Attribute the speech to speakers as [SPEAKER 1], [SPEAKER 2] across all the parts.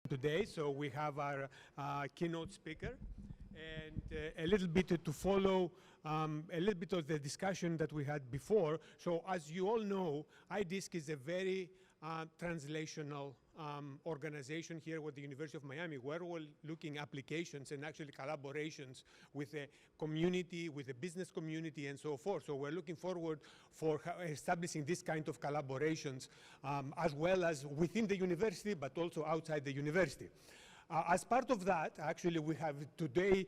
[SPEAKER 1] today. So we have our keynote speaker, and a little bit to follow a little bit of the discussion that we had before. So as you all know, IDSC is a very translational organization here with the University of Miami, where we're looking applications and actually collaborations with the community, with the business community, and so forth. So we're looking forward for establishing this kind of collaborations as well as within the university, but also outside the university. As part of that, actually, we have today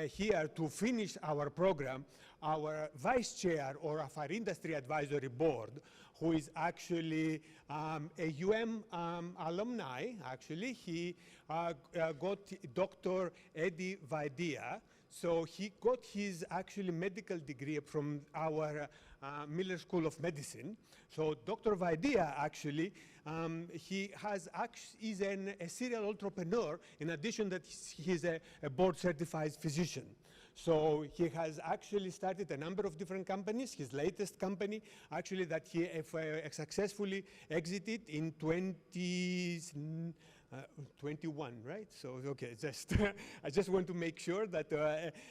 [SPEAKER 1] here to finish our program, our vice chair of our industry advisory board, who is actually a alumni, actually. He got Dr. Eddy Vadia. So he got his actually medical degree from our Miller School of Medicine. So Dr. Vadia actually, he is a serial entrepreneur, in addition that he's a board certified physician. So he has actually started a number of different companies. His latest company, actually, that he successfully exited in 21, right? So okay, just I just want to make sure that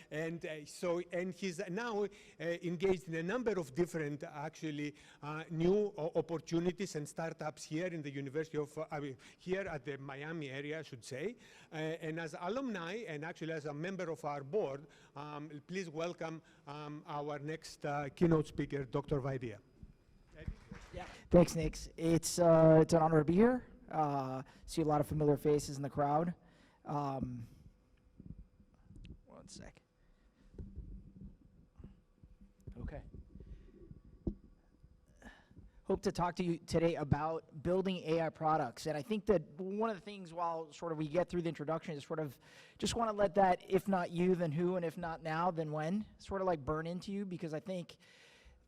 [SPEAKER 1] and he's now engaged in a number of different actually new opportunities and startups here in the University of here at the Miami area, I should say. And as alumni and actually as a member of our board, please welcome our next keynote speaker, Dr. Vadia.
[SPEAKER 2] Yeah. Thanks, Nick. It's an honor to be here. See a lot of familiar faces in the crowd. One sec. Okay. Hope to talk to you today about building AI products. And I think that one of the things while sort of we get through the introduction is sort of just want to let that, if not you, then who, and if not now, then when, sort of like burn into you, because I think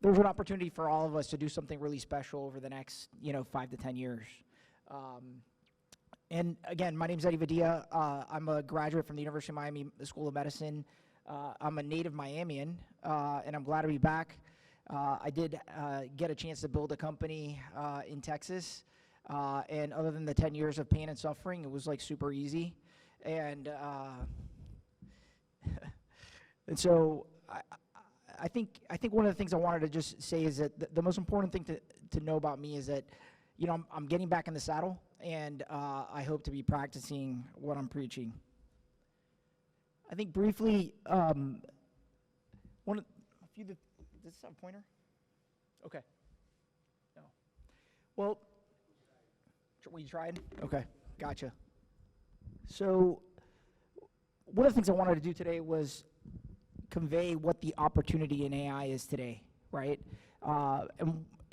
[SPEAKER 2] there's an opportunity for all of us to do something really special over the next, 5 to 10 years. And again, my name is Eddy Vadia. I'm a graduate from the University of Miami School of Medicine. I'm a native Miamian, and I'm glad to be back. I did get a chance to build a company in Texas, and other than the 10 years of pain and suffering, it was like super easy. And and so I think one of the things I wanted to just say is that the most important thing to know about me is that I'm getting back in the saddle, and I hope to be practicing what I'm preaching. I think briefly, does this have a pointer? Okay. No. Well, you tried? Okay, gotcha. So one of the things I wanted to do today was convey what the opportunity in AI is today, right?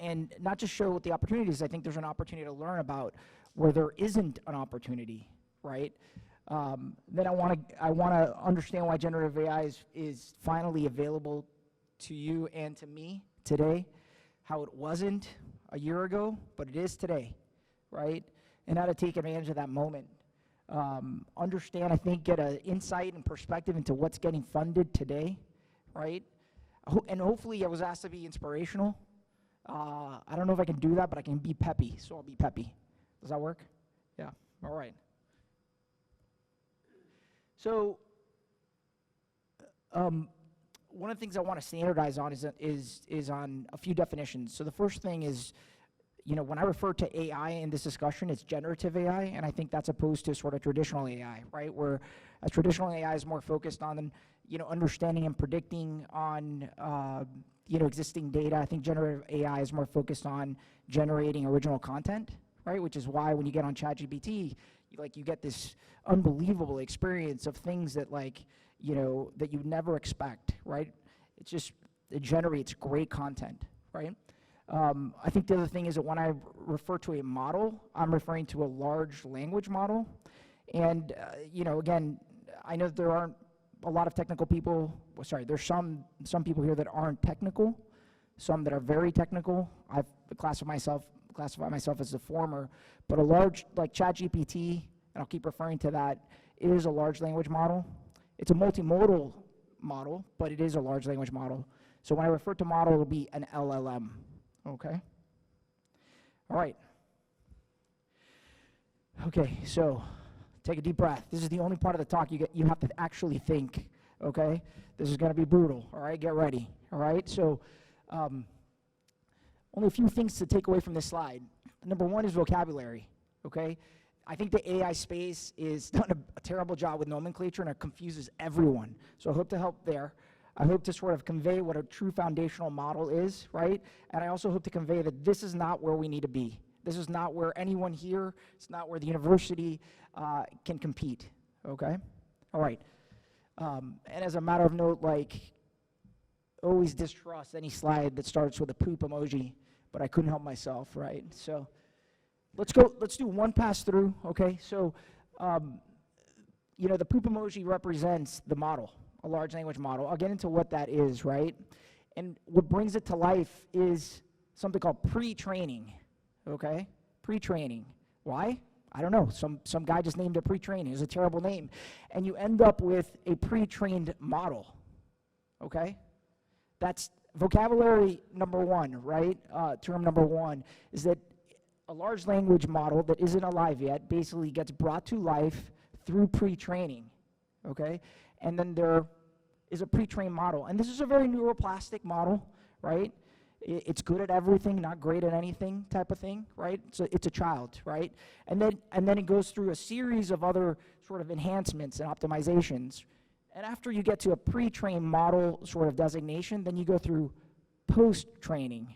[SPEAKER 2] And not just show what the opportunity is. I think there's an opportunity to learn about where there isn't an opportunity, right? Then I want to understand why generative AI is finally available to you and to me today, how it wasn't a year ago, but it is today, right? And how to take advantage of that moment. Understand, I think, get an insight and perspective into what's getting funded today, right? And hopefully I was asked to be inspirational. I don't know if I can do that, but I can be peppy, so I'll be peppy. Does that work? Yeah, all right. So one of the things I want to standardize on is on a few definitions. So the first thing is, when I refer to AI in this discussion, it's generative AI, and I think that's opposed to sort of traditional AI, right? Where traditional AI is more focused on, understanding and predicting on, existing data. I think generative AI is more focused on generating original content, right? Which is why when you get on ChatGPT, you get this unbelievable experience of things that that you never expect, right? It generates great content, right? I think the other thing is that when I refer to a model, I'm referring to a large language model. And, again, I know there aren't a lot of technical people. Well, sorry, there's some people here that aren't technical, some that are very technical. I classify myself as the former, but a large, like ChatGPT, and I'll keep referring to that, is a large language model. It's a multimodal model, but it is a large language model. So when I refer to model, it'll be an LLM, okay? All right. Okay, so Take a deep breath. This is the only part of the talk you have to actually think, okay? This is going to be brutal, all right? Get ready, all right? So only a few things to take away from this slide. Number one is vocabulary, okay? I think the AI space is done a terrible job with nomenclature, and it confuses everyone. So I hope to help there. I hope to sort of convey what a true foundational model is, right? And I also hope to convey that this is not where we need to be. This is not where anyone here, it's not where the university can compete, okay? All right. And as a matter of note, like, always distrust any slide that starts with a poop emoji, but I couldn't help myself, right? So let's do one pass through, okay? So, you know, the poop emoji represents the model, a large language model. I'll get into what that is, right? And what brings it to life is something called pre-training, okay? Pre-training. Why? I don't know. Some guy just named it pre-training. It's a terrible name. And you end up with a pre-trained model, okay? That's vocabulary number one, right? Term number one is that a large language model that isn't alive yet basically gets brought to life through pre-training, okay? And then there is a pre-trained model. And this is a very neuroplastic model, right? It's good at everything, not great at anything type of thing, right? So it's a child, right? And then it goes through a series of other sort of enhancements and optimizations. And after you get to a pre-trained model sort of designation, then you go through post-training.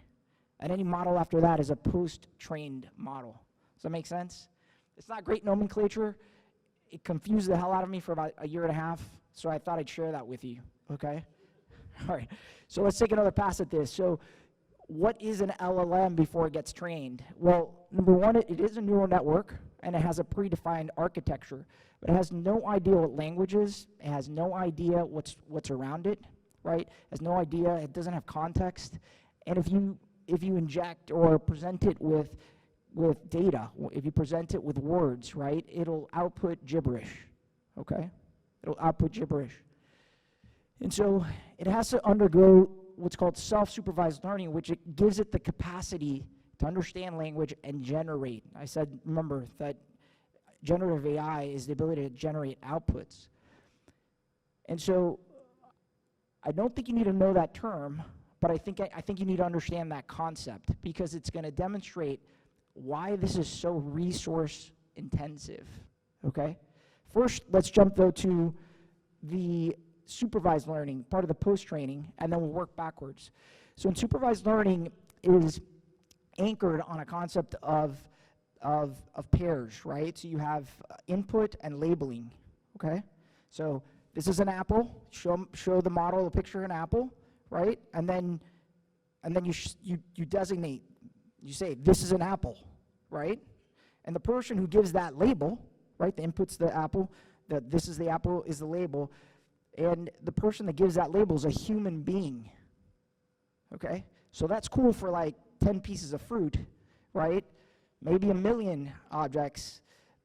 [SPEAKER 2] And any model after that is a post-trained model. Does that make sense? It's not great nomenclature. It confused the hell out of me for about a year and a half, so I thought I'd share that with you, okay? All right, so let's take another pass at this. So what is an LLM before it gets trained? Well, number one, it is a neural network, and it has a predefined architecture, but it has no idea what language is. It has no idea what's around it, right? It has no idea. It doesn't have context. And if you inject or present it with data, if you present it with words, right, it'll output gibberish, okay? It'll output gibberish. And so it has to undergo what's called self-supervised learning, which it gives it the capacity to understand language and generate. I said, remember, that generative AI is the ability to generate outputs. And so I don't think you need to know that term, but I think you need to understand that concept, because it's going to demonstrate why this is so resource intensive, okay? First, let's jump, though, to the supervised learning, part of the post-training, and then we'll work backwards. So in supervised learning is anchored on a concept of pairs, right? So you have input and labeling, okay? So this is an apple. Show the model a picture of an apple, right? And then you designate. You say, this is an apple, right? And the person who gives that label, right, the input's the apple, this is the apple is the label, and the person that gives that label is a human being, okay? So that's cool for like 10 pieces of fruit, right? Maybe 1 million objects,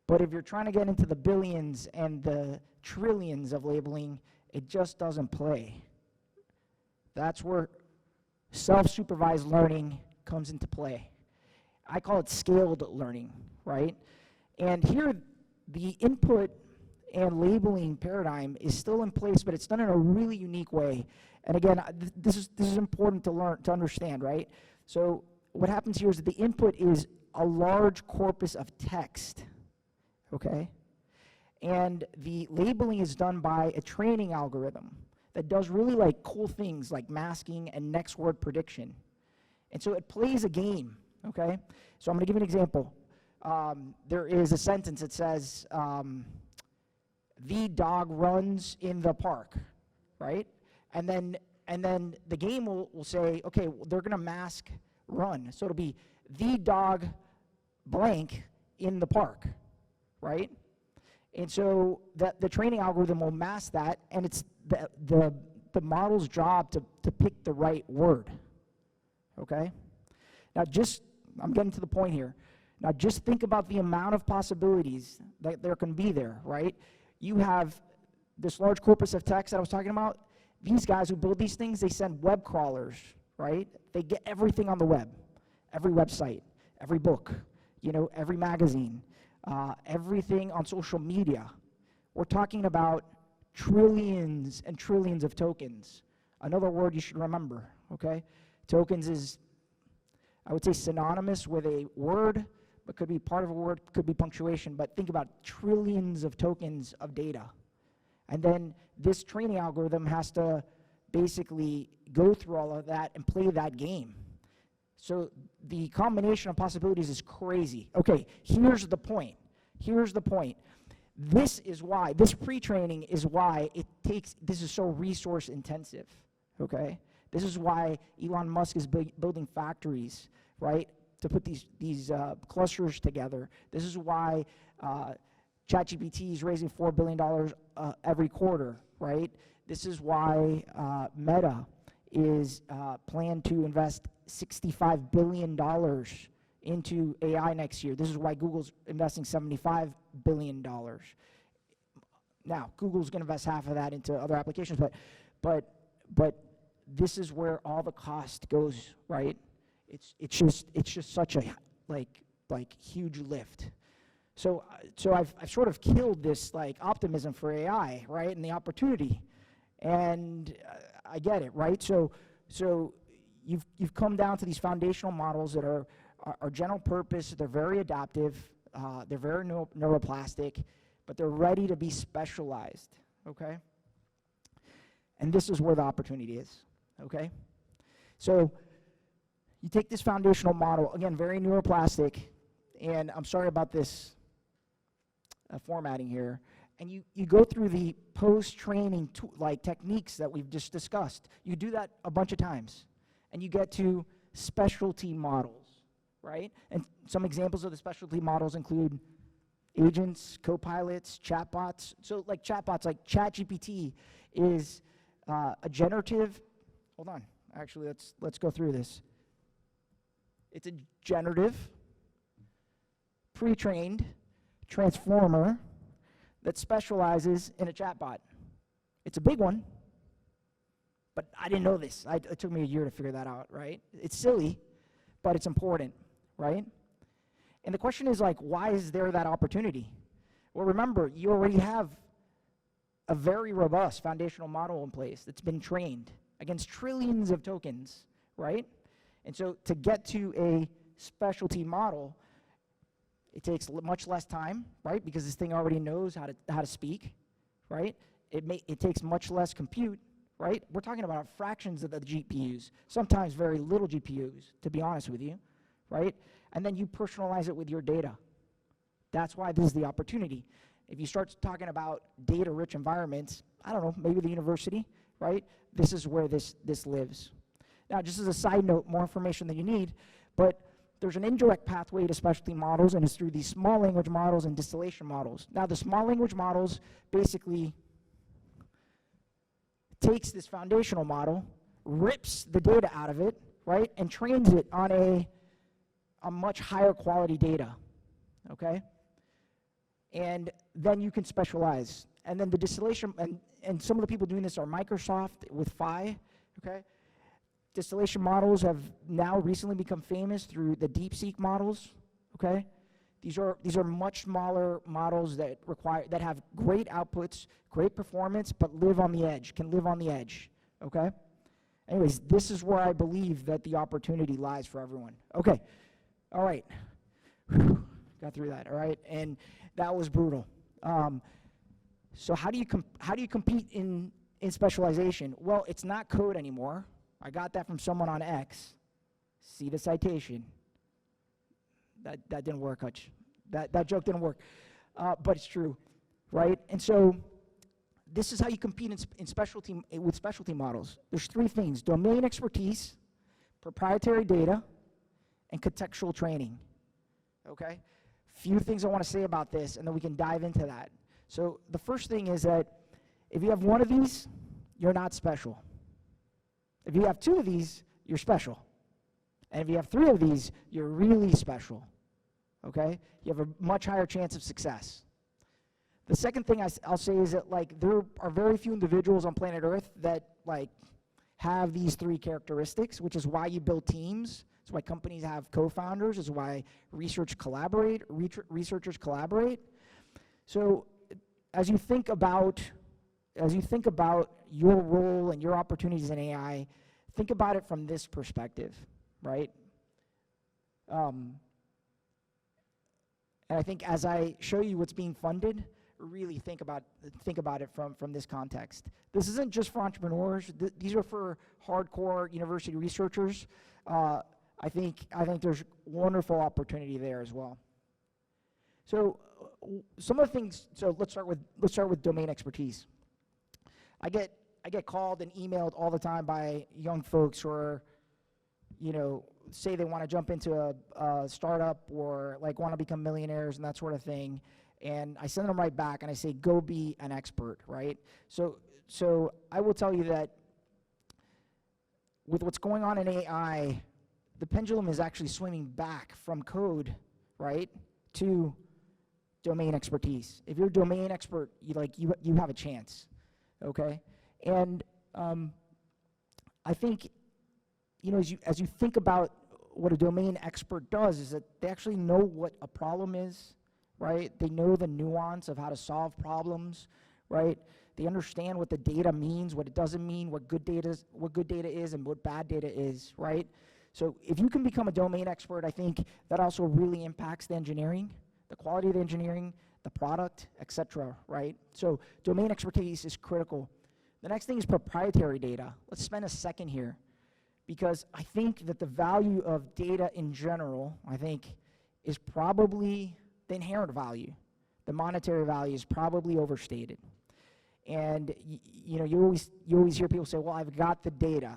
[SPEAKER 2] but if you're trying to get into the billions and the trillions of labeling, it just doesn't play. That's where self-supervised learning comes into play. I call it scaled learning, right? And here, the input and labeling paradigm is still in place, but it's done in a really unique way. And again, this is important to understand, right? So what happens here is that the input is a large corpus of text, okay? And the labeling is done by a training algorithm that does really like cool things like masking and next word prediction. And so it plays a game, okay? So I'm gonna give you an example. There is a sentence that says, the dog runs in the park, right? And then the game will say, okay, they're gonna mask run. So it'll be the dog blank in the park, right? And so the training algorithm will mask that, and it's the model's job to pick the right word, okay? Now I'm getting to the point here. Now just think about the amount of possibilities that there can be there, right? You have this large corpus of text that I was talking about. These guys who build these things, they send web crawlers, right? They get everything on the web, every website, every book, you know, every magazine. everything on social media. We're talking about trillions and trillions of tokens. Another word you should remember, okay? Tokens is, I would say, synonymous with a word, but could be part of a word, could be punctuation, but think about trillions of tokens of data. And then this training algorithm has to basically go through all of that and play that game. So the combination of possibilities is crazy. Okay, here's the point. Here's the point. This is why, this pre-training is why this is so resource intensive, okay? This is why Elon Musk is building factories, right, to put these clusters together. This is why ChatGPT is raising $4 billion every quarter, right? This is why Meta is planned to invest $65 billion into AI next year. This is why Google's investing $75 billion. Now, Google's going to invest half of that into other applications, but this is where all the cost goes, right? It's just such a like huge lift. So I've sort of killed this like optimism for AI, right, and the opportunity, and I get it, right? So you've come down to these foundational models that are general purpose. They're very adaptive. They're very neuroplastic, but they're ready to be specialized, okay? And this is where the opportunity is, okay? So you take this foundational model, again, very neuroplastic, and I'm sorry about this formatting here, and you go through the post-training like techniques that we've just discussed. You do that a bunch of times, and you get to specialty models, right? And some examples of the specialty models include agents, co-pilots, chatbots. So like chatbots, like ChatGPT is a generative, hold on, actually let's go through this. It's a generative, pre-trained transformer that specializes in a chatbot. It's a big one, but I didn't know this. It took me a year to figure that out, right? It's silly, but it's important, right? And the question is like, why is there that opportunity? Well, remember, you already have a very robust foundational model in place that's been trained against trillions of tokens, right? And so to get to a specialty model, it takes much less time, right? Because this thing already knows how to speak, right? It takes much less compute, right? We're talking about fractions of the GPUs, sometimes very little GPUs, to be honest with you, right? And then you personalize it with your data. That's why this is the opportunity. If you start talking about data-rich environments, I don't know, maybe the university, right? This is where this lives. Now, just as a side note, more information than you need, but there's an indirect pathway to specialty models, and it's through these small language models and distillation models. Now, the small language models basically takes this foundational model, rips the data out of it, right, and trains it on a much higher quality data, okay? And then you can specialize. And then the distillation, and some of the people doing this are Microsoft with Phi, okay? Distillation models have now recently become famous through the DeepSeek models, okay? These are much smaller models that have great outputs, great performance, but live on the edge, can live on the edge, okay? Anyways, this is where I believe that the opportunity lies for everyone. Okay, all right. Whew. Got through that, all right? And that was brutal. So how do you compete in specialization? Well, it's not code anymore. I got that from someone on X. See the citation. That didn't work, Hutch. That joke didn't work, but it's true, right? And so this is how you compete with specialty models. There's three things: domain expertise, proprietary data, and contextual training, okay? Few things I want to say about this, and then we can dive into that. So the first thing is that if you have one of these, you're not special. If you have two of these, you're special. And if you have three of these, you're really special, okay? You have a much higher chance of success. The second thing I'll say is that, like, there are very few individuals on planet Earth that, like, have these three characteristics, which is why you build teams. It's why companies have co-founders. It's why researchers collaborate. So as you think about your role and your opportunities in AI, think about it from this perspective, right? And I think as I show you what's being funded, really think about it from this context. This isn't just for entrepreneurs. These are for hardcore university researchers. I think there's wonderful opportunity there as well. So some of the things. So let's start with domain expertise. I get called and emailed all the time by young folks who are, say they want to jump into a startup or like want to become millionaires and that sort of thing. And I send them right back and I say, go be an expert, right? So I will tell you that with what's going on in AI, the pendulum is actually swinging back from code, right, to domain expertise. If you're a domain expert, you have a chance, okay? And I think, as you think about what a domain expert does, is that they actually know what a problem is, right? They know the nuance of how to solve problems, right? They understand what the data means, what it doesn't mean, what good data is and what bad data is, right? So if you can become a domain expert, I think that also really impacts the engineering, the quality of the engineering, the product, et cetera, right? So domain expertise is critical. The next thing is proprietary data. Let's spend a second here, because I think that the value of data in general, I think, is probably the inherent value. The monetary value is probably overstated. And you always hear people say, well, I've got the data.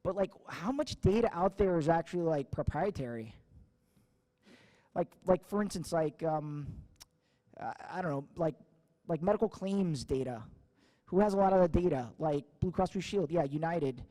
[SPEAKER 2] But like, how much data out there is actually like proprietary? Like for instance, I don't know, like medical claims data. Who has a lot of the data? Like Blue Cross Blue Shield, yeah, United,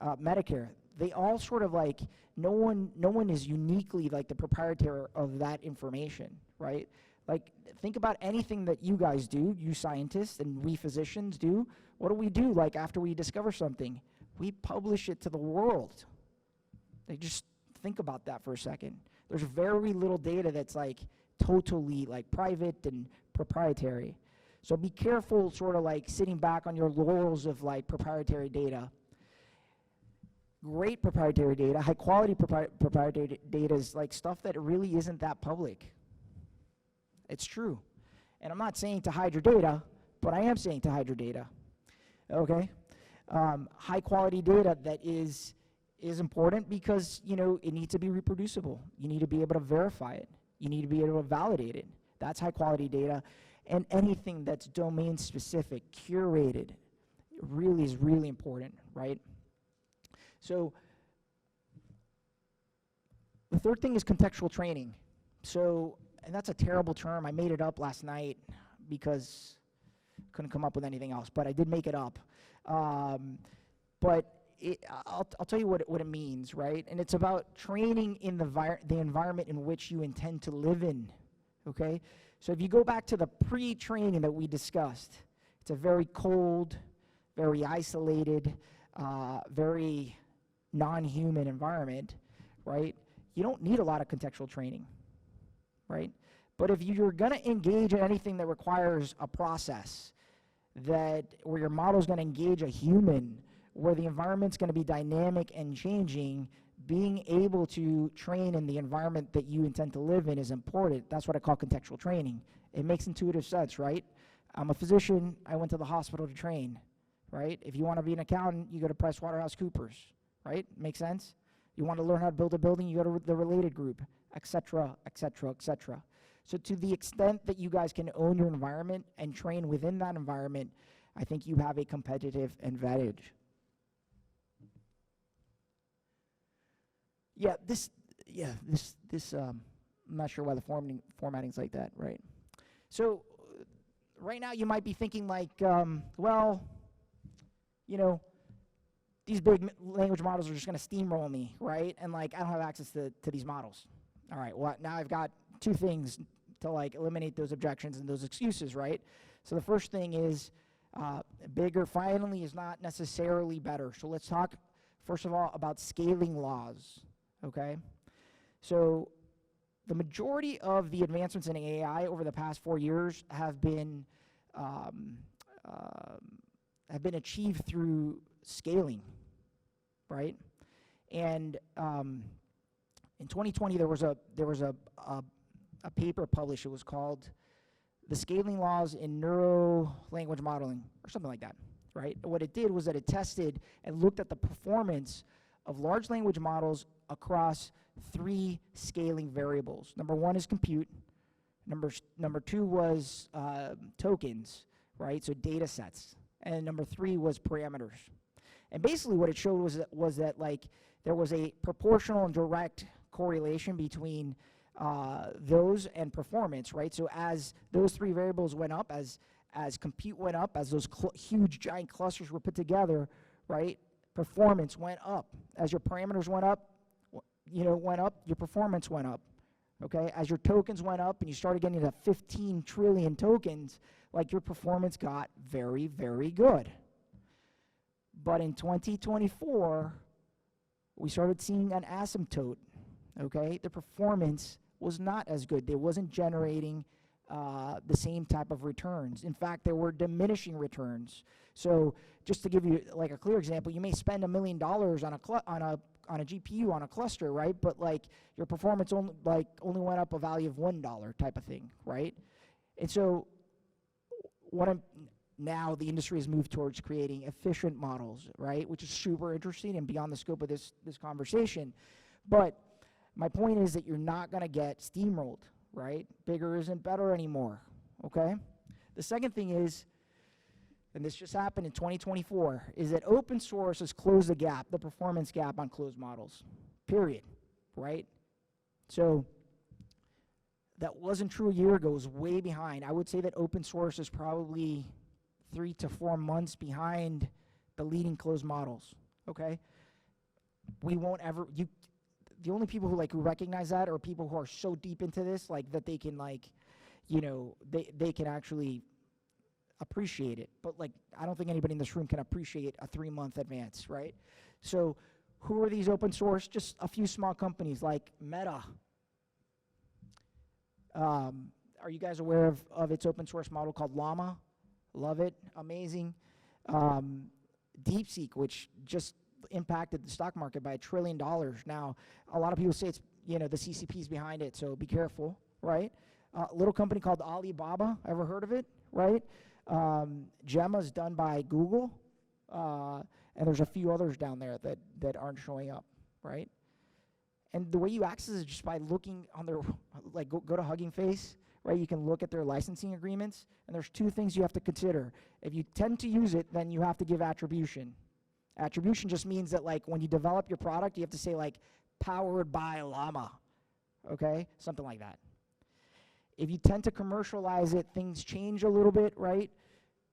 [SPEAKER 2] Medicare. They all sort of like, no one is uniquely like the proprietor of that information, right? Like, think about anything that you guys do, you scientists and we physicians do. What do we do, like, after we discover something? We publish it to the world. Like, just think about that for a second. There's very little data that's, like, totally, like, private and proprietary. So be careful sort of, like, sitting back on your laurels of, like, proprietary data. Great proprietary data, high-quality proprietary data is, like, stuff that really isn't that public. It's true. And I'm not saying to hide your data, but I am saying to hide your data, okay? High quality data that is important because, it needs to be reproducible. You need to be able to verify it. You need to be able to validate it. That's high quality data. And anything that's domain specific, curated, really is really important, right? So the third thing is contextual training. So, and that's a terrible term. I made it up last night because I couldn't come up with anything else, but I did make it up. But I'll tell you what it means, right? And it's about training in the environment in which you intend to live in, okay? So if you go back to the pre-training that we discussed, it's a very cold, very isolated, very non-human environment, right? You don't need a lot of contextual training, right? But if you're going to engage in anything that requires a process, where your model is going to engage a human, where the environment's going to be dynamic and changing, being able to train in the environment that you intend to live in is important. That's what I call contextual training. It makes intuitive sense, right? I'm a physician. I went to the hospital to train, right? If you want to be an accountant, you go to PricewaterhouseCoopers, right? Make sense? You want to learn how to build a building, you go to the related group, et cetera, et cetera, et cetera. So to the extent that you guys can own your environment and train within that environment, I think you have a competitive advantage. I'm not sure why the formatting's like that, right? So right now you might be thinking like, these big language models are just going to steamroll me, right? And like, I don't have access to these models. All right, well, now I've got two things to like eliminate those objections and those excuses, right? So the first thing is bigger finally is not necessarily better. So let's talk, first of all, about scaling laws, okay? So the majority of the advancements in AI over the past 4 years have been achieved through scaling, right? And in 2020, there was a paper published. It was called "The Scaling Laws in Neuro-Language Modeling," or something like that, right? What it did was that it tested and looked at the performance of large language models across 3 scaling variables. Number 1 is compute. Number 2 was tokens, right? So data sets. And number 3 was parameters. And basically what it showed was that like there was a proportional and direct correlation between those and performance, right? So as those 3 variables went up, as compute went up, as those huge giant clusters were put together, right? Performance went up. As your parameters went up, your performance went up, okay? As your tokens went up and you started getting to 15 trillion tokens, like your performance got very, very good. But in 2024, we started seeing an asymptote, okay? The performance was not as good. It wasn't generating the same type of returns. In fact, there were diminishing returns. So just to give you like a clear example, you may spend $1 million on a GPU on a cluster, right? But like your performance only went up a value of $1 type of thing, right? And so now the industry has moved towards creating efficient models, right? Which is super interesting and beyond the scope of this conversation. But my point is that you're not going to get steamrolled, right? Bigger isn't better anymore, okay? The second thing is, and this just happened in 2024, is that open source has closed the gap, the performance gap on closed models, period, right? So that wasn't true a year ago. It was way behind. I would say that open source is probably 3 to 4 months behind the leading closed models, okay? We won't ever, the only people who recognize that are people who are so deep into this, like that they can they can actually appreciate it. But like, I don't think anybody in this room can appreciate a 3-month advance, right? So who are these open source? Just a few small companies like Meta. Are you guys aware of its open source model called Llama? Love it, amazing. DeepSeek, which just impacted the stock market by $1 trillion. Now, a lot of people say it's, the CCP's behind it, so be careful, right? A little company called Alibaba, ever heard of it, right? Gemma's done by Google, and there's a few others down there that aren't showing up, right? And the way you access it is just by looking on their, go to Hugging Face, right? You can look at their licensing agreements, and there's 2 things you have to consider. If you tend to use it, then you have to give attribution. Attribution just means that when you develop your product, you have to say powered by Llama, okay? Something like that. If you tend to commercialize it, things change a little bit, right?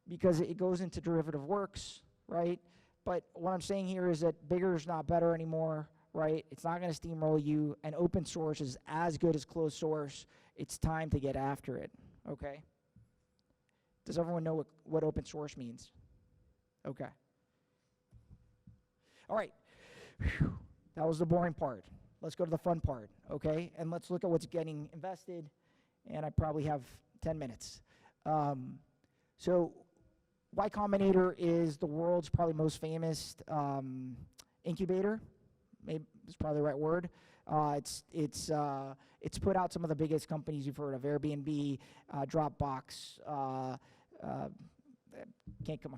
[SPEAKER 2] Because it goes into derivative works, right? But what I'm saying here is that bigger is not better anymore, right? It's not going to steamroll you, and open source is as good as closed source. It's time to get after it, okay? Does everyone know what open source means? Okay. All right. Whew. That was the boring part. Let's go to the fun part, okay? And let's look at what's getting invested, and I probably have 10 minutes. So Y Combinator is the world's probably most famous incubator. Maybe it's probably the right word. It's put out some of the biggest companies you've heard of: Airbnb, Dropbox. I'm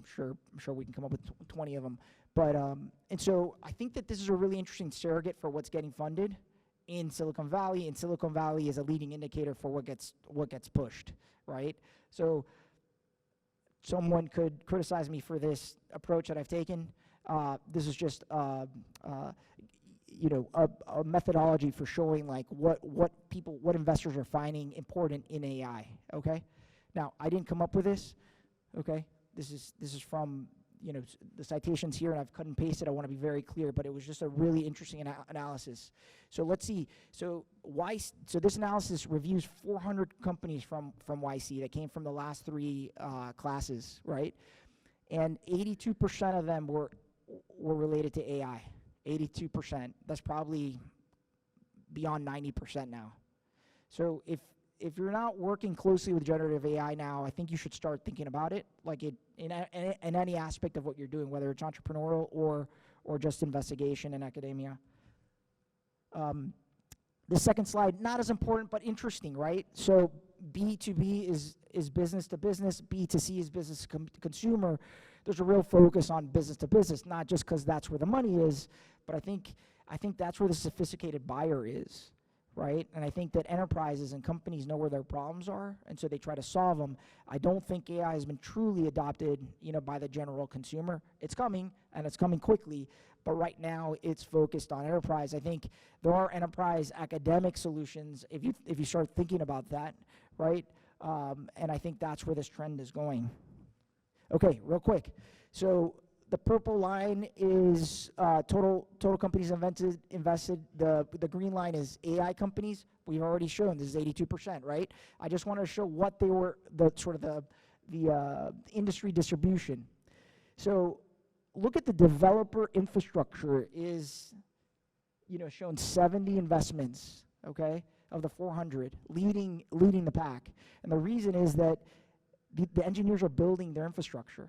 [SPEAKER 2] sure we can come up with 20 of them. But and so I think that this is a really interesting surrogate for what's getting funded in Silicon Valley. And Silicon Valley is a leading indicator for what gets pushed, right? So someone could criticize me for this approach that I've taken. This is just a methodology for showing what investors are finding important in AI. Okay, now I didn't come up with this. Okay, this is from the citations here, and I've cut and pasted. I want to be very clear, but it was just a really interesting analysis. So let's see. So this analysis reviews 400 companies from YC that came from the last 3 classes, right? And 82% of them were related to AI. 82%. That's probably beyond 90% now. So if you're not working closely with generative AI now, I think you should start thinking about it, like in any aspect of what you're doing, whether it's entrepreneurial or just investigation in academia. The second slide, not as important, but interesting, right? So B2B is business to business, B2C is business to consumer. There's a real focus on business to business, not just because that's where the money is, but I think that's where the sophisticated buyer is, right? And I think that enterprises and companies know where their problems are, and so they try to solve them. I don't think AI has been truly adopted, by the general consumer. It's coming, and it's coming quickly, but right now it's focused on enterprise. I think there are enterprise academic solutions if you start thinking about that, right? And I think that's where this trend is going. Okay, real quick. So the purple line is total companies invested. The green line is AI companies. We've already shown this is 82%, right? I just wanted to show what they were, the industry distribution. So look at the developer infrastructure is, shown 70 investments, okay, of the 400, leading the pack. And the reason is that the engineers are building their infrastructure,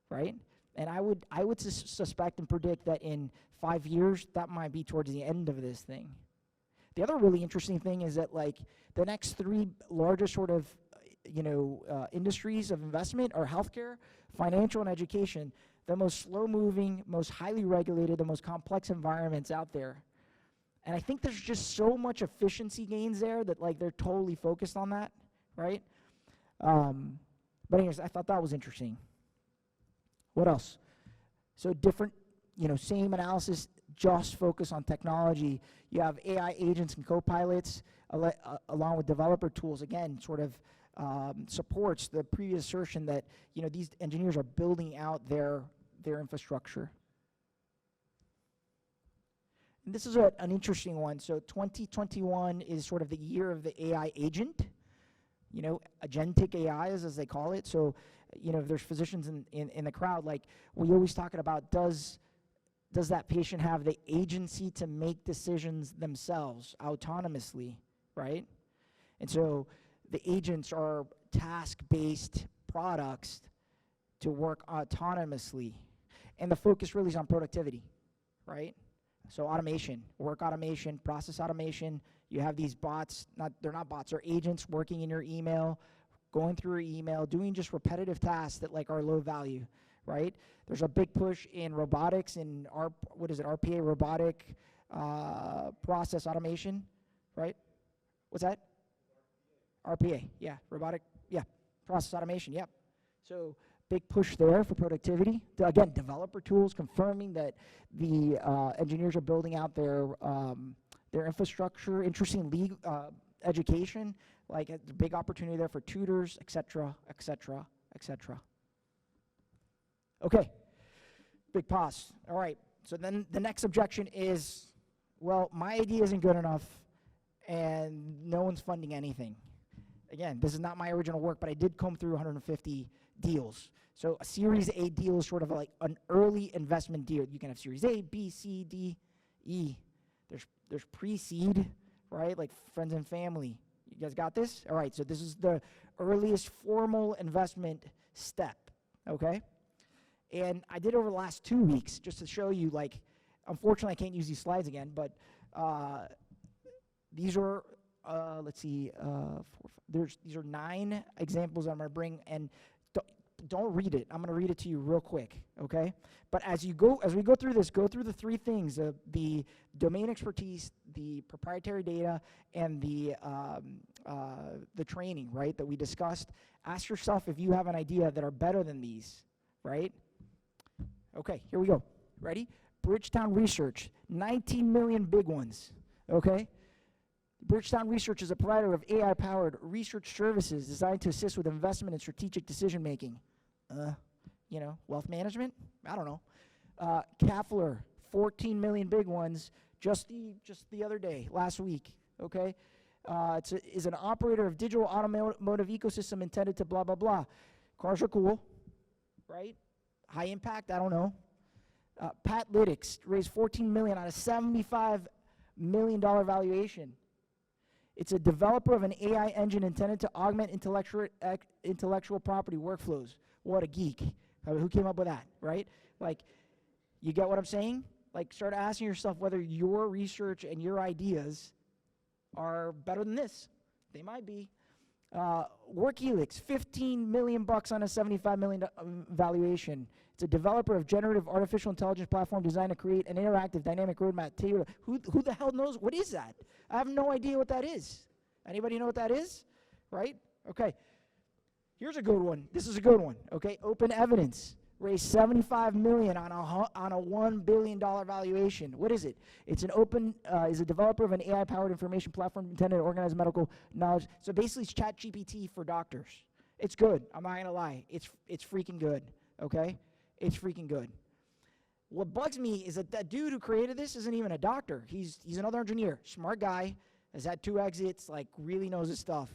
[SPEAKER 2] right? And I would suspect and predict that in 5 years, that might be towards the end of this thing. The other really interesting thing is that, like, the next 3 largest sort of, industries of investment are healthcare, financial, and education, the most slow-moving, most highly regulated, the most complex environments out there. And I think there's just so much efficiency gains there that, like, they're totally focused on that, right? But anyways, I thought that was interesting. What else? So different, same analysis, just focus on technology. You have AI agents and co-pilots along with developer tools. Again, sort of supports the previous assertion that, these engineers are building out their infrastructure. And this is an interesting one. So 2021 is sort of the year of the AI agent. Agentic AI as they call it. So, if there's physicians in the crowd, like we always talking about, does that patient have the agency to make decisions themselves autonomously, right? And so the agents are task-based products to work autonomously. And the focus really is on productivity, right? So automation, work automation, process automation. You have these bots, they're not bots, they're agents working in your email, going through your email, doing just repetitive tasks that like are low value, right? There's a big push in robotics and RPA, robotic process automation, right? What's that? RPA, yeah, robotic, yeah, process automation, yep. So big push there for productivity. Again, developer tools confirming that the engineers are building out their infrastructure. Interesting education, like a big opportunity there for tutors, et cetera, et cetera, et cetera. Okay, big pause. All right, so then the next objection is, well, my idea isn't good enough and no one's funding anything. Again, this is not my original work, but I did comb through 150 deals. So a Series A deal is sort of like an early investment deal. You can have Series A, B, C, D, E. There's pre-seed, right? Like friends and family. You guys got this? All right, so this is the earliest formal investment step, okay? And I did over the last 2 weeks just to show you, like, unfortunately I can't use these slides again, but these are, let's see, these are 9 examples I'm gonna bring, and don't read it. I'm gonna read it to you real quick, okay? But as we go through this, go through the 3 things: the domain expertise, the proprietary data, and the training, right, that we discussed. Ask yourself if you have an idea that are better than these, right? Okay, here we go. Ready? Bridgetown Research, 19 million big ones, okay? Bridgetown Research is a provider of AI-powered research services designed to assist with investment and strategic decision-making. Wealth management? I don't know. Kafler, 14 million big ones just the other day, last week, okay? Is an operator of digital automotive ecosystem intended to blah, blah, blah. Cars are cool, right? High impact, I don't know. Patlytics raised 14 million out of 75 million valuation. It's a developer of an AI engine intended to augment intellectual property workflows. What a geek. I mean, who came up with that, right? Like, you get what I'm saying? Like, start asking yourself whether your research and your ideas are better than this. They might be. WorkHelix, $15 million on a $75 million valuation. It's a developer of generative artificial intelligence platform designed to create an interactive dynamic roadmap. Who the hell knows? What is that? I have no idea what that is. Anybody know what that is? Right? Okay. Here's a good one. This is a good one. Okay. Open Evidence raised $75 million on a $1 billion valuation. What is it? It's an is a developer of an AI-powered information platform intended to organize medical knowledge. So basically, it's ChatGPT for doctors. It's good. I'm not gonna lie. It's freaking good. Okay. It's freaking good. What bugs me is that dude who created this isn't even a doctor. He's another engineer, smart guy, has had 2 exits, like really knows his stuff.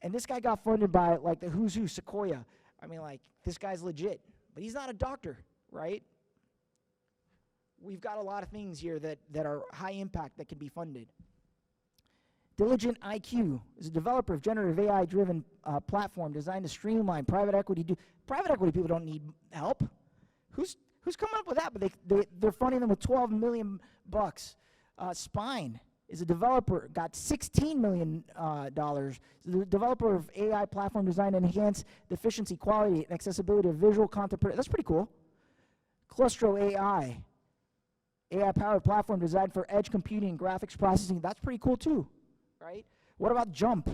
[SPEAKER 2] And this guy got funded by like the who's who, Sequoia. I mean, like, this guy's legit, but he's not a doctor, right? We've got a lot of things here that are high impact that can be funded. Diligent IQ is a developer of generative AI-driven platform designed to streamline private equity. Private equity people don't need help. Who's coming up with that? But they're funding them with $12 million. Spine is a developer, got $16 million. The developer of AI platform designed to enhance the efficiency, quality, and accessibility of visual content. That's pretty cool. Clustro AI, AI-powered platform designed for edge computing and graphics processing. That's pretty cool too, right? What about Jump?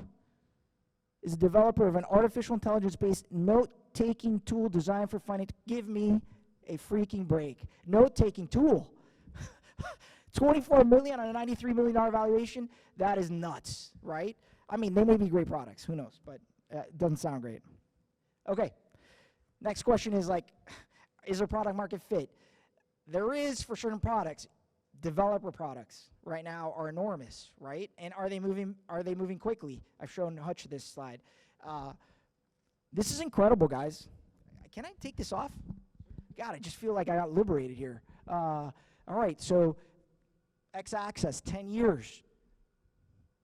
[SPEAKER 2] Is a developer of an artificial intelligence-based note-taking tool designed for finance. Give me a freaking break. Note-taking tool. 24 million on a $93 million valuation. That is nuts, right? I mean, they may be great products. Who knows? But it doesn't sound great. Okay. Next question is like, is there product market fit? There is for certain products. Developer products right now are enormous, right? And are they moving quickly? I've shown Hutch this slide. This is incredible, guys. Can I take this off? God, I just feel like I got liberated here. All right, so X-axis, 10 years.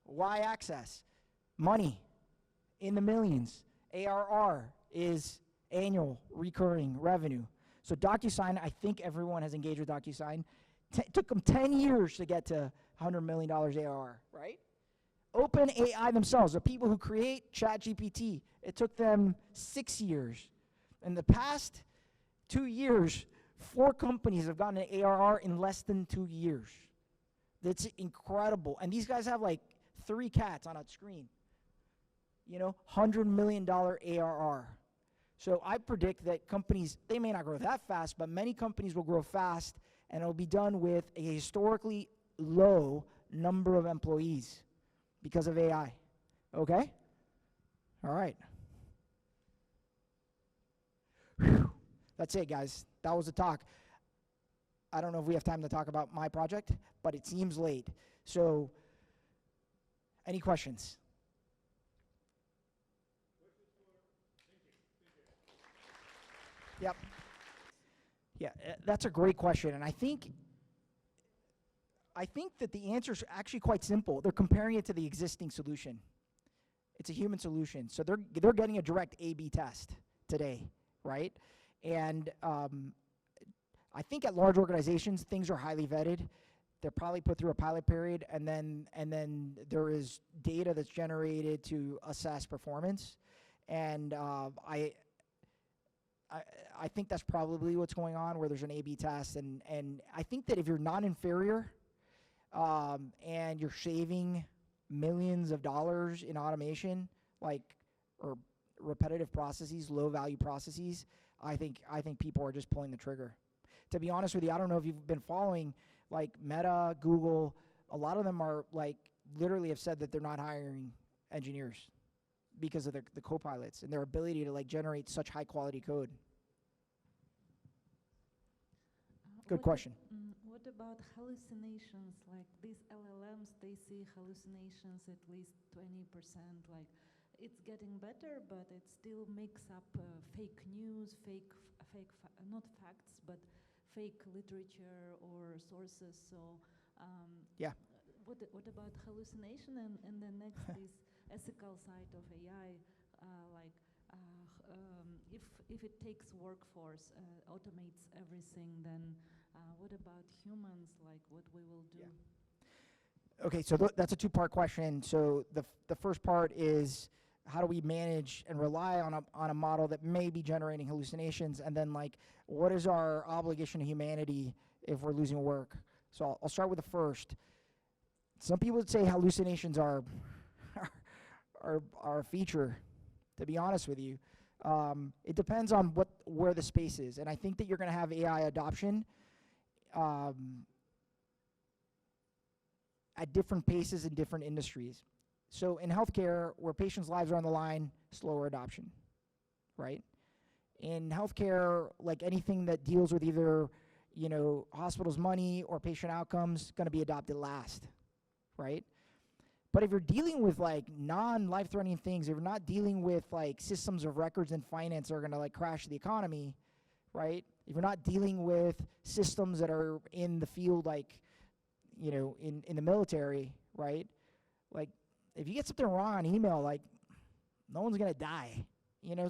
[SPEAKER 2] Y-axis, money in the millions. ARR is annual recurring revenue. So DocuSign, I think everyone has engaged with DocuSign. It took them 10 years to get to $100 million ARR, right? OpenAI themselves, the people who create ChatGPT, it took them 6 years. In the past 2 years, 4 companies have gotten an ARR in less than 2 years. That's incredible. And these guys have like 3 cats on a screen. You know, $100 million ARR. So I predict that companies, they may not grow that fast, but many companies will grow fast, and it'll be done with a historically low number of employees because of AI. Okay? All right. Whew. That's it, guys. That was the talk. I don't know if we have time to talk about my project, but it seems late. So, any questions? Yep. Yeah, that's a great question, and I think that the answer is actually quite simple. They're comparing it to the existing solution. It's a human solution, so they're getting a direct A/B test today, right? And I think at large organizations, things are highly vetted. They're probably put through a pilot period, and then there is data that's generated to assess performance. And I think that's probably what's going on, where there's an A/B test. And I think that if you're non-inferior and you're saving millions of dollars in automation, or repetitive processes, low-value processes, I think people are just pulling the trigger. To be honest with you, I don't know if you've been following, like Meta, Google, a lot of them are literally have said that they're not hiring engineers because of the co-pilots and their ability to generate such high quality code. Good question.
[SPEAKER 3] What about hallucinations? Like these LLMs, they see hallucinations at least 20%. Like it's getting better, but it still makes up fake news, not facts, but fake literature or sources. So
[SPEAKER 2] Yeah.
[SPEAKER 3] What about hallucination? And the next is ethical side of AI, if it takes workforce, automates everything, then what about humans? Like what we will do?
[SPEAKER 2] Yeah. Okay, so that's a two-part question. So the first part is, how do we manage and rely on a model that may be generating hallucinations? And then, like, what is our obligation to humanity if we're losing work? So I'll start with the first. Some people would say hallucinations are a feature, to be honest with you. It depends on where the space is. And I think that you're going to have AI adoption at different paces in different industries. So in healthcare, where patients' lives are on the line, slower adoption, right? In healthcare, like anything that deals with either, hospitals' money or patient outcomes, going to be adopted last, right? But if you're dealing with like non-life-threatening things, if you're not dealing with like systems of records and finance that are going to like crash the economy, right? If you're not dealing with systems that are in the field, like, in the military, right? Like, if you get something wrong on email, like, no one's going to die,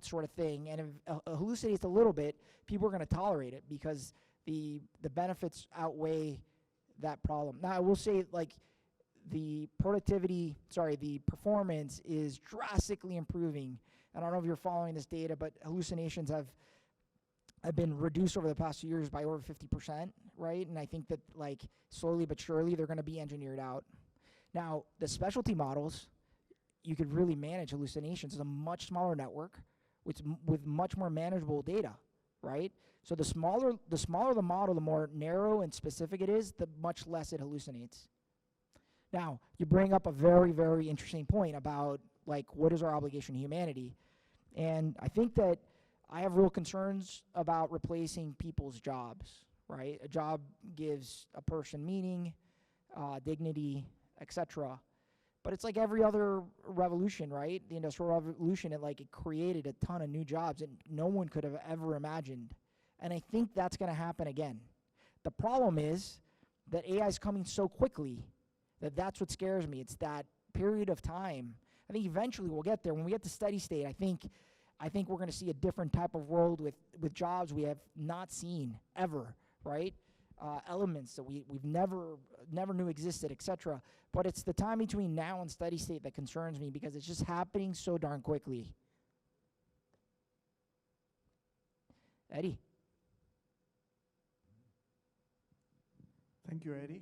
[SPEAKER 2] sort of thing. And if it hallucinates a little bit, people are going to tolerate it because the benefits outweigh that problem. Now, I will say, like, the performance is drastically improving. I don't know if you're following this data, but hallucinations have been reduced over the past few years by over 50%, right? And I think that, like, slowly but surely, they're going to be engineered out. Now, the specialty models, you could really manage hallucinations. It's a much smaller network with much more manageable data, right? So the smaller the model, the more narrow and specific it is, the much less it hallucinates. Now, you bring up a very, very interesting point about, like, what is our obligation to humanity? And I think that I have real concerns about replacing people's jobs, right? A job gives a person meaning, dignity, etc. But it's like every other revolution, right? The Industrial Revolution, it created a ton of new jobs that no one could have ever imagined. And I think that's going to happen again. The problem is that AI is coming so quickly that's what scares me. It's that period of time. I think eventually we'll get there. When we get to steady state, I think we're going to see a different type of world with jobs we have not seen ever, right? Elements that we've never knew existed, etc. But it's the time between now and steady state that concerns me because it's just happening so darn quickly. Eddie.
[SPEAKER 4] Thank you, Eddie.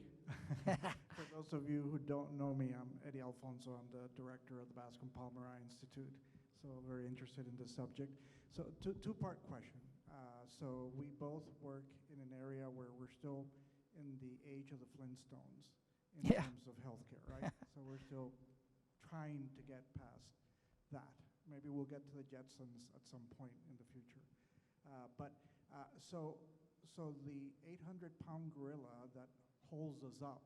[SPEAKER 4] For those of you who don't know me, I'm Eddie Alfonso. I'm the director of the Bascom Palmer Eye Institute, so very interested in this subject. So two-part question. So we both work in an area where we're still in the age of the Flintstones in terms of healthcare, right? So we're still trying to get past that. Maybe we'll get to the Jetsons at some point in the future. So the 800-pound gorilla that holds us up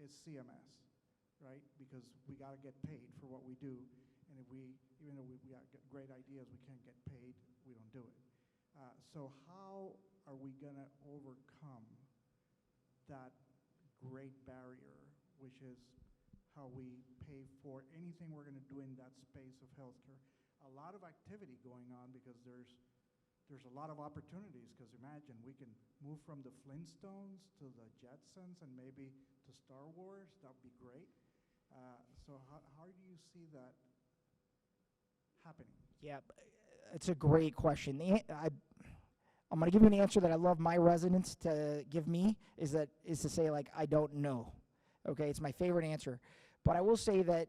[SPEAKER 4] is CMS, right? Because we got to get paid for what we do, and if even though we got great ideas, we can't get paid, we don't do it. So how are we going to overcome that great barrier, which is how we pay for anything we're going to do in that space of healthcare? A lot of activity going on because there's a lot of opportunities, because imagine we can move from the Flintstones to the Jetsons and maybe to Star Wars. That would be great. So how do you see that happening?
[SPEAKER 2] Yeah, it's a great question. I'm going to give you an answer that I love my residents to give me, is to say, like, I don't know. Okay, it's my favorite answer. But I will say that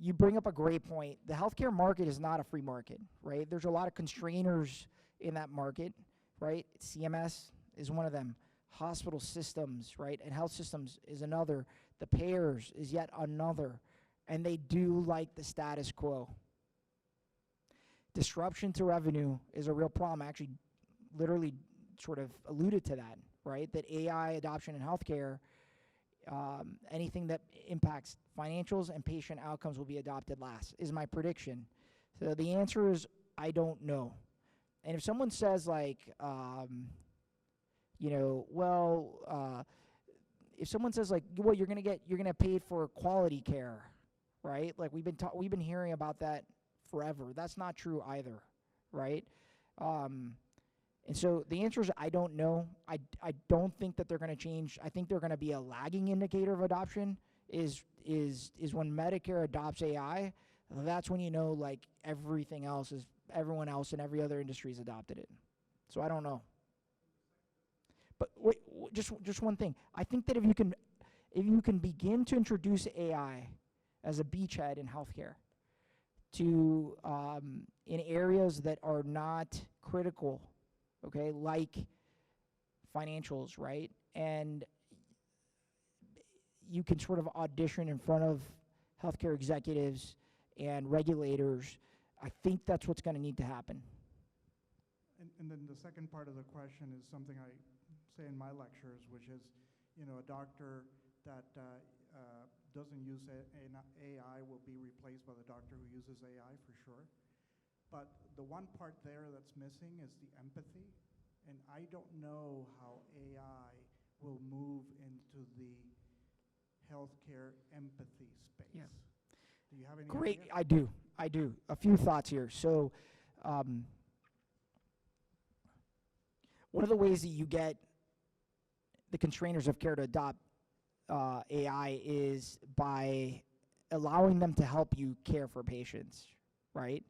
[SPEAKER 2] you bring up a great point. The healthcare market is not a free market, right? There's a lot of constrainers in that market, right? CMS is one of them. Hospital systems, right? And health systems is another. The payers is yet another. And they do like the status quo. Disruption to revenue is a real problem. I actually literally sort of alluded to that, right? That AI adoption in healthcare, anything that impacts financials and patient outcomes will be adopted last, is my prediction. So the answer is, I don't know. And if someone says, like, if someone says like, well, you're gonna pay for quality care, right? Like we've been hearing about that forever. That's not true either, right? And so the answer is I don't know. I don't think that they're going to change. I think they're going to be a lagging indicator of adoption is when Medicare adopts AI. That's when you know like everything else is, everyone else in every other industry has adopted it. So I don't know. But wait, just one thing. I think that if you can begin to introduce AI as a beachhead in healthcare to in areas that are not critical, okay, like financials, right? And you can sort of audition in front of healthcare executives and regulators. I think that's what's going to need to happen.
[SPEAKER 4] And then the second part of the question is something I say in my lectures, which is, you know, a doctor that doesn't use AI will be replaced by the doctor who uses AI for sure. But the one part there that's missing is the empathy. And I don't know how AI will move into the healthcare empathy space.
[SPEAKER 2] Yeah.
[SPEAKER 4] Do you have any
[SPEAKER 2] Great,
[SPEAKER 4] idea?
[SPEAKER 2] I do. A few thoughts here. So one of the ways that you get the constrainers of care to adopt AI is by allowing them to help you care for patients, right?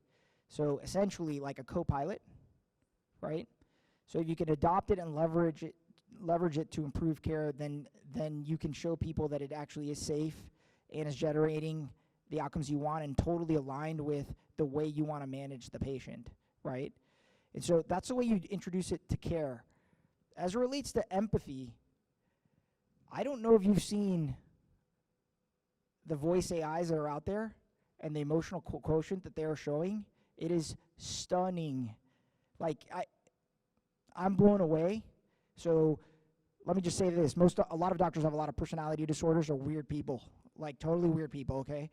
[SPEAKER 2] So essentially like a co-pilot, right? So if you can adopt it and leverage it to improve care, then you can show people that it actually is safe and is generating the outcomes you want and totally aligned with the way you want to manage the patient, right? And so that's the way you introduce it to care. As it relates to empathy, I don't know if you've seen the voice AIs that are out there and the emotional quotient that they are showing. It is stunning. Like, I'm blown away. So let me just say this. A lot of doctors have a lot of personality disorders or weird people, like totally weird people, okay?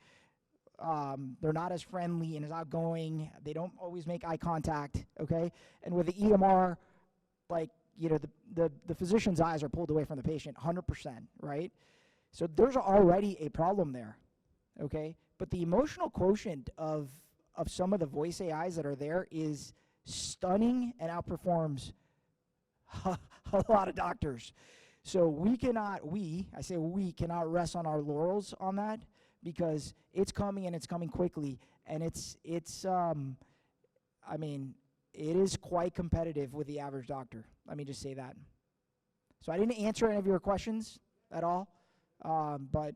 [SPEAKER 2] They're not as friendly and as outgoing. They don't always make eye contact, okay? And with the EMR, like, you know, the physician's eyes are pulled away from the patient 100%, right? So there's already a problem there, okay? But the emotional quotient of some of the voice AIs that are there is stunning and outperforms a lot of doctors. So we cannot rest on our laurels on that because it's coming and it's coming quickly. And I mean, it is quite competitive with the average doctor. Let me just say that. So I didn't answer any of your questions at all, but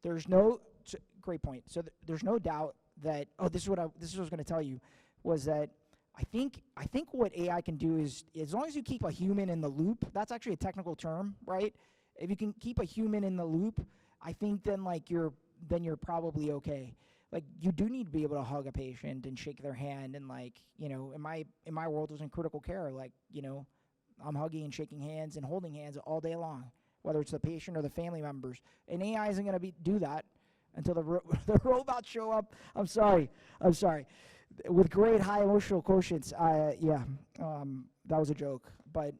[SPEAKER 2] there's no, great point. So there's no doubt that, this is what I was going to tell you, was that I think what AI can do is, as long as you keep a human in the loop, that's actually a technical term, right? If you can keep a human in the loop, I think then like you're probably okay. Like you do need to be able to hug a patient and shake their hand, and like, you know, in my world, it was in critical care, like, you know, I'm hugging and shaking hands and holding hands all day long, whether it's the patient or the family members. And AI isn't going to do that until the robots show up. I'm sorry. With great high emotional quotients. That was a joke, but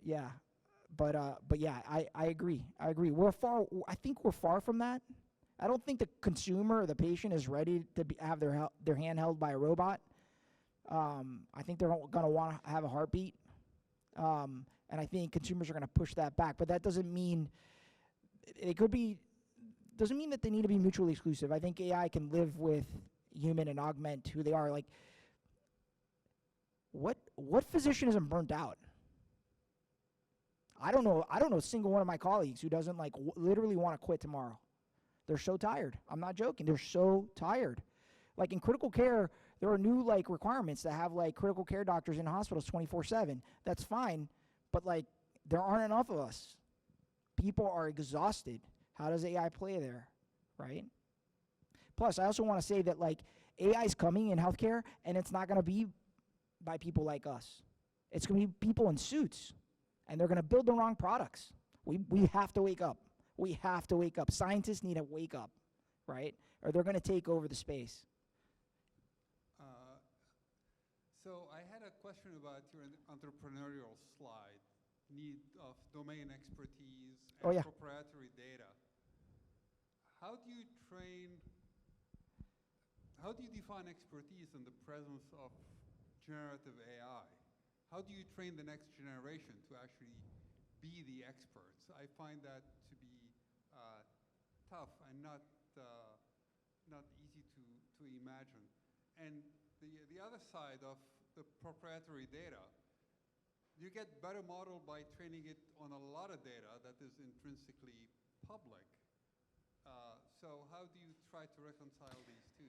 [SPEAKER 2] yeah. But yeah, I agree. I think we're far from that. I don't think the consumer or the patient is ready to have their hand held by a robot. I think they're going to want to have a heartbeat. And I think consumers are going to push that back. But that doesn't mean doesn't mean that they need to be mutually exclusive. I think AI can live with human and augment who they are. Like, what physician isn't burnt out? I don't know a single one of my colleagues who doesn't like literally want to quit tomorrow. They're so tired. I'm not joking. They're so tired. Like in critical care, there are new like requirements to have like critical care doctors in hospitals 24/7. That's fine, but like there aren't enough of us. People are exhausted. How does AI play there, right? Plus, I also want to say that like AI is coming in healthcare, and it's not going to be by people like us. It's going to be people in suits, and they're going to build the wrong products. We have to wake up. We have to wake up. Scientists need to wake up, right? Or they're going to take over the space.
[SPEAKER 5] So I had a question. question about your entrepreneurial slide, need of domain expertise and
[SPEAKER 2] Oh, yeah.
[SPEAKER 5] proprietary data. How do you define expertise in the presence of generative AI? How do you train the next generation to actually be the experts? I find that to be tough and not easy to imagine. And the other side of the proprietary data, you get better model by training it on a lot of data that is intrinsically public. So how do you try to reconcile these two?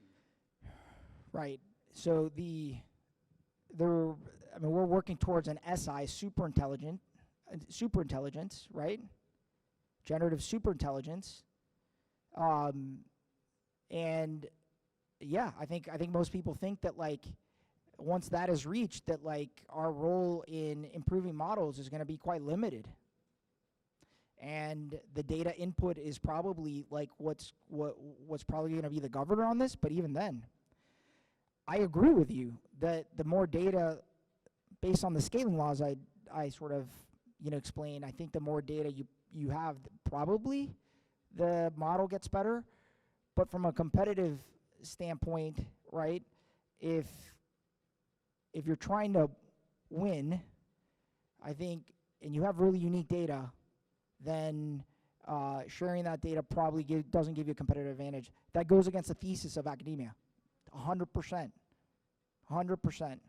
[SPEAKER 2] Right. So we're working towards an SI, superintelligence, right? Generative superintelligence. And yeah, I think most people think that like once that is reached, that like our role in improving models is going to be quite limited. And the data input is probably like what's probably going to be the governor on this. But even then, I agree with you that the more data, based on the scaling laws I sort of explain, I think the more data you have, probably the model gets better. But from a competitive standpoint, right, if you're trying to win, I think, and you have really unique data, then sharing that data probably doesn't give you a competitive advantage. That goes against the thesis of academia, 100%. 100%.